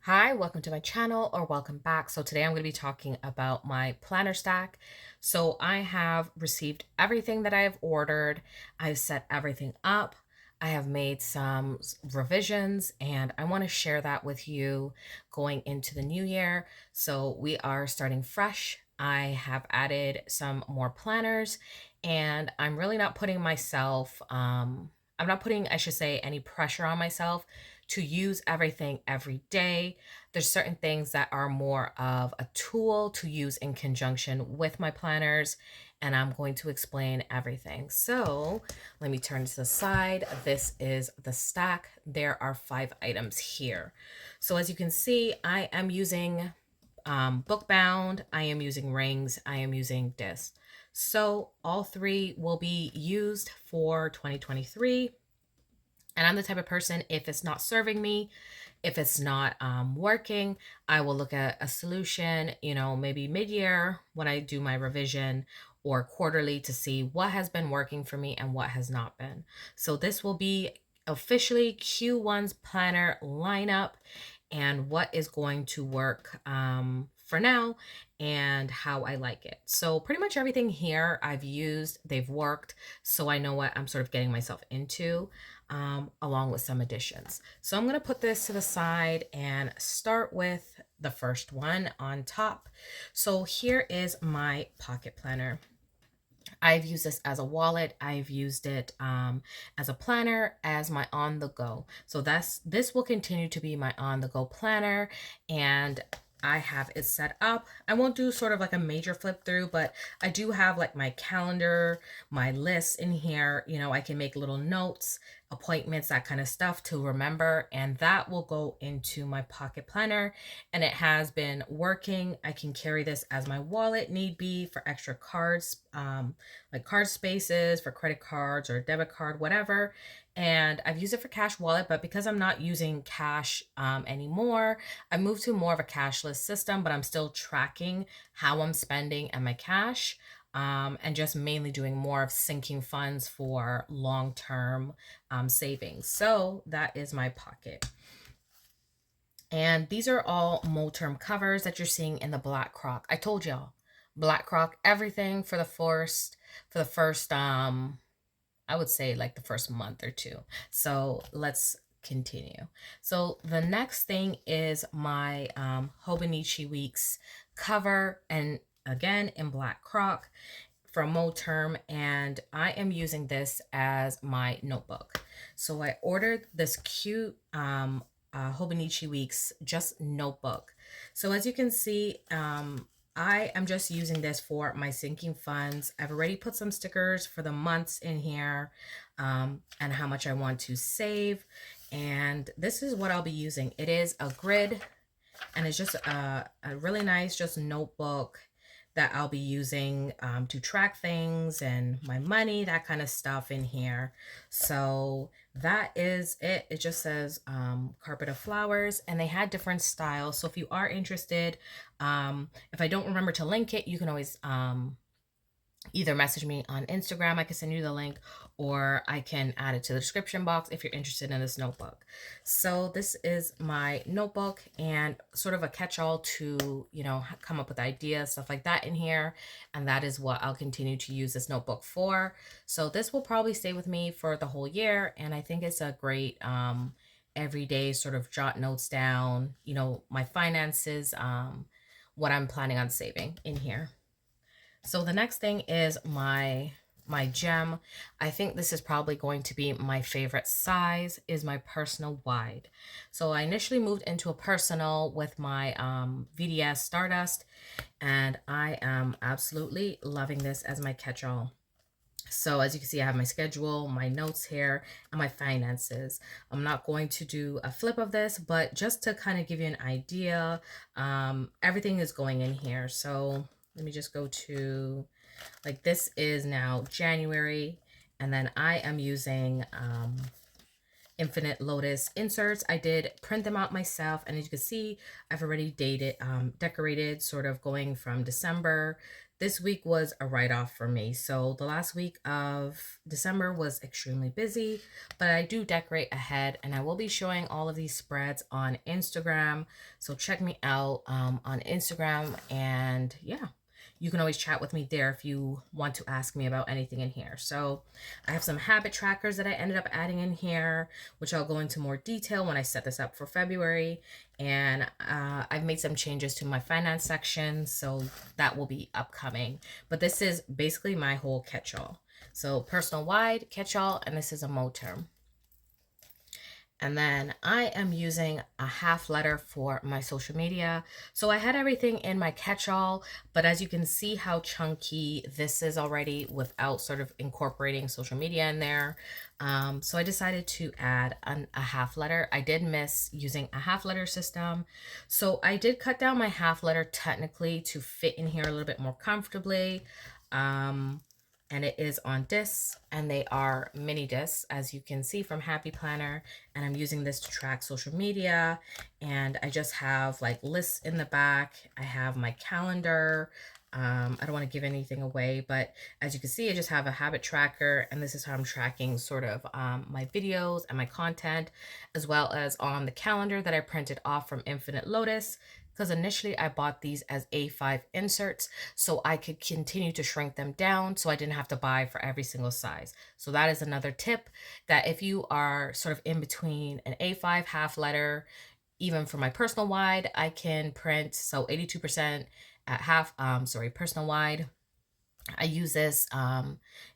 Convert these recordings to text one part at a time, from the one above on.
Hi, welcome to my channel or welcome back. So today I'm going to be talking about my planner stack. So I have received everything that I have ordered. I've set everything up. I have made some revisions and I want to share that with you going into the new year. So we are starting fresh. I have added some more planners and I'm really not putting myself, I'm not putting, I should say, any pressure on myself to use everything every day. There's certain things that are more of a tool to use in conjunction with my planners, and I'm going to explain everything. So let me turn to the side. This is the stack. There are 5 items here. So as you can see, I am using book bound, I am using rings, I am using discs. So all 3 will be used for 2023. And I'm the type of person, if it's not serving me, if it's not working, I will look at a solution, maybe mid-year when I do my revision or quarterly to see what has been working for me and what has not been. So this will be officially Q1's planner lineup and what is going to work for now and how I like it. So pretty much everything here I've used, they've worked, so I know what I'm sort of getting myself into, along with some additions. So I'm going to put this to the side and start with the first one on top. So here is my pocket planner. I've used this as a wallet. I've used it as a planner, as my on the go. So this will continue to be my on the go planner, and I have it set up. I won't do sort of like a major flip through, but I do have like my calendar, my lists in here. I can make little notes, appointments, that kind of stuff to remember, and that will go into my pocket planner. And it has been working. I can carry this as my wallet need be for extra cards, like card spaces for credit cards or debit card, whatever. And I've used it for cash wallet, but because I'm not using cash anymore, I moved to more of a cashless system, but I'm still tracking how I'm spending and my cash. And just mainly doing more of sinking funds for long-term savings. So that is my pocket. And these are all Moterm covers that you're seeing in the Black Croc. I told y'all, Black Croc, everything for the first I would say like the first month or two. So let's continue. So the next thing is my Hobonichi Weeks cover, and again in Black Croc from Moterm, and I am using this as my notebook. So I ordered this cute Hobonichi Weeks just notebook. So as you can see, I am just using this for my sinking funds. I've already put some stickers for the months in here, and how much I want to save. And this is what I'll be using. It is a grid, and it's just a really nice just notebook that I'll be using to track things and my money, that kind of stuff in here. So that is it. It just says Carpet of Flowers, and they had different styles. So if you are interested, if I don't remember to link it, you can always either message me on Instagram. I can send you the link, or I can add it to the description box if you're interested in this notebook. So this is my notebook, and sort of a catch-all to, come up with ideas, stuff like that in here. And that is what I'll continue to use this notebook for. So this will probably stay with me for the whole year. And I think it's a great, everyday sort of jot notes down, my finances, what I'm planning on saving in here. So the next thing is my gem. I think this is probably going to be my favorite size, is my personal wide. So I initially moved into a personal with my VDS Stardust, and I am absolutely loving this as my catch-all. So as you can see, I have my schedule, my notes here, and my finances. I'm not going to do a flip of this, but just to kind of give you an idea, everything is going in here. So let me just go to, like, this is now January, and then I am using Infinite Lotus inserts. I did print them out myself, and as you can see, I've already decorated, sort of going from December. This week was a write-off for me. So the last week of December was extremely busy, but I do decorate ahead, and I will be showing all of these spreads on Instagram. So check me out on Instagram, and yeah, you can always chat with me there if you want to ask me about anything in here. So I have some habit trackers that I ended up adding in here, which I'll go into more detail when I set this up for February. And I've made some changes to my finance section, so that will be upcoming. But this is basically my whole catch-all. So personal wide, catch-all, and this is a mode term. And then I am using a half letter for my social media. So I had everything in my catch-all, but as you can see how chunky this is already without sort of incorporating social media in there. So I decided to add a half letter. I did miss using a half letter system. So I did cut down my half letter technically to fit in here a little bit more comfortably. And it is on discs, and they are mini discs, as you can see from Happy Planner. And I'm using this to track social media, and I just have like lists in the back. I have my calendar. I don't want to give anything away, but as you can see, I just have a habit tracker, and this is how I'm tracking sort of my videos and my content, as well as on the calendar that I printed off from Infinite Lotus, because initially I bought these as A5 inserts so I could continue to shrink them down so I didn't have to buy for every single size. So that is another tip, that if you are sort of in between an A5 half letter, even for my personal wide, I can print, so 82% at half, personal wide. I use this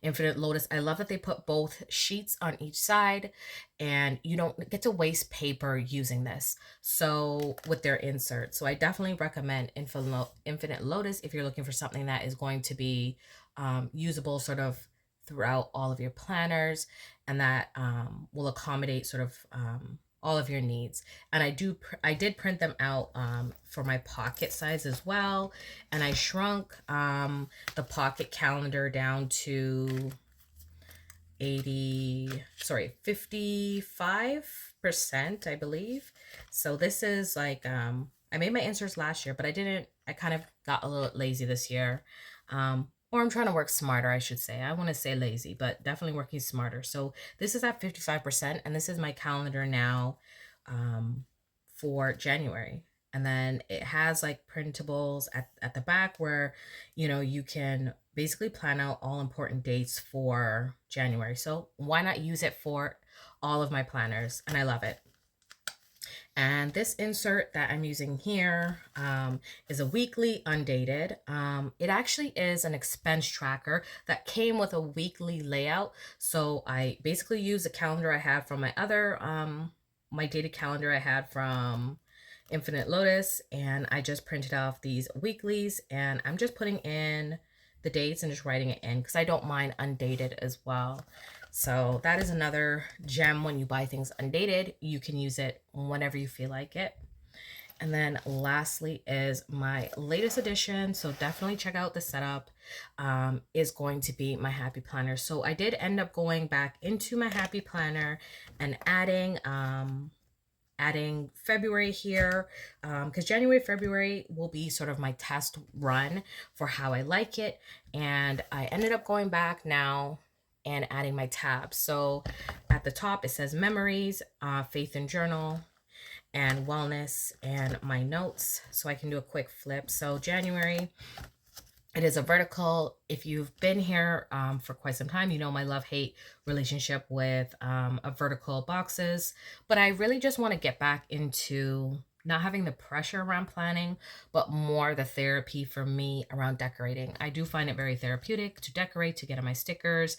Infinite Lotus. I love that they put both sheets on each side, and you don't get to waste paper using this. So with their inserts. So I definitely recommend Infinite Lotus if you're looking for something that is going to be usable sort of throughout all of your planners, and that will accommodate sort of all of your needs. And I did print them out for my pocket size as well, and I shrunk the pocket calendar down to 55%, I believe. So this is like I made my inserts last year, but I kind of got a little lazy this year. Or I'm trying to work smarter, I should say. I want to say lazy, but definitely working smarter. So this is at 55%, and this is my calendar now for January. And then it has like printables at the back where, you can basically plan out all important dates for January. So why not use it for all of my planners? And I love it. And this insert that I'm using here is a weekly undated. It actually is an expense tracker that came with a weekly layout. So I basically use the calendar I had from my dated calendar I had from Infinite Lotus, and I just printed off these weeklies, and I'm just putting in the dates and just writing it in because I don't mind undated as well. So that is another gem. When you buy things undated, you can use it whenever you feel like it. And then lastly is my latest addition. So definitely check out the setup, is going to be my Happy Planner. So I did end up going back into my Happy Planner and adding February here, because January, February will be sort of my test run for how I like it. And I ended up going back now and adding my tabs. So at the top, it says memories, faith and journal, and wellness, and my notes. So I can do a quick flip. So January, it is a vertical. If you've been here for quite some time, you know my love-hate relationship with a vertical boxes. But I really just want to get back into not having the pressure around planning, but more the therapy for me around decorating. I do find it very therapeutic to decorate, to get on my stickers.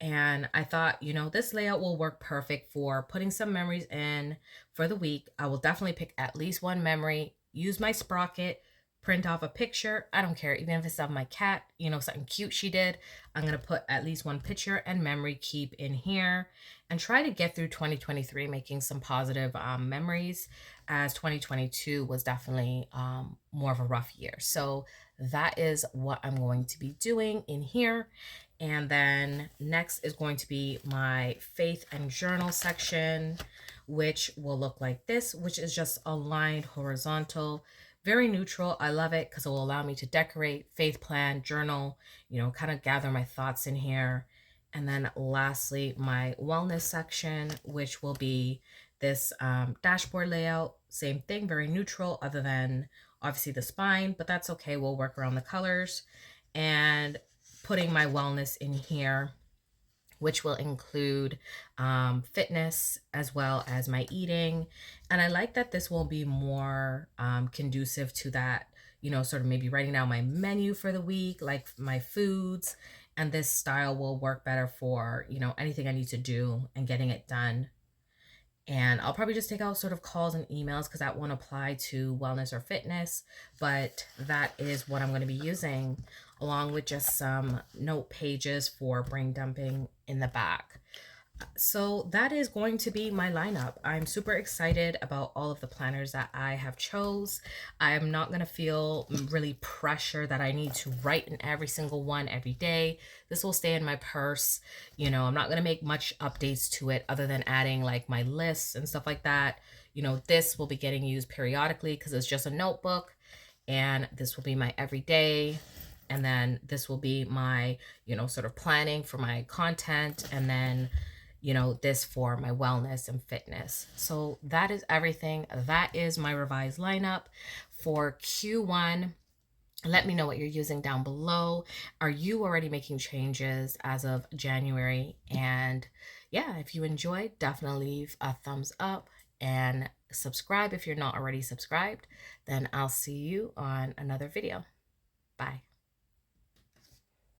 And I thought, this layout will work perfect for putting some memories in for the week. I will definitely pick at least one memory, use my sprocket, print off a picture. I don't care, even if it's of my cat, something cute she did. I'm going to put at least one picture and memory keep in here, and try to get through 2023 making some positive memories, as 2022 was definitely more of a rough year. So that is what I'm going to be doing in here. And then next is going to be my faith and journal section, which will look like this, which is just a lined horizontal, very neutral. I love it because it will allow me to decorate, faith plan, journal, kind of gather my thoughts in here. And then lastly, my wellness section, which will be this dashboard layout. Same thing, very neutral, other than obviously the spine, but that's okay. We'll work around the colors. And putting my wellness in here, which will include fitness as well as my eating. And I like that this will be more conducive to that, sort of maybe writing down my menu for the week, like my foods. And this style will work better for, anything I need to do and getting it done. And I'll probably just take out sort of calls and emails because that won't apply to wellness or fitness. But that is what I'm going to be using, along with just some note pages for brain dumping in the back. So that is going to be my lineup. I'm super excited about all of the planners that I have chose. I'm not going to feel really pressure that I need to write in every single one every day. This will stay in my purse. I'm not going to make much updates to it other than adding like my lists and stuff like that. This will be getting used periodically because it's just a notebook, and this will be my everyday. And then this will be my, sort of planning for my content. And then this for my wellness and fitness. So that is everything. That is my revised lineup for Q1. Let me know what you're using down below. Are you already making changes as of January? And yeah, if you enjoyed, definitely leave a thumbs up and subscribe if you're not already subscribed. Then I'll see you on another video. Bye.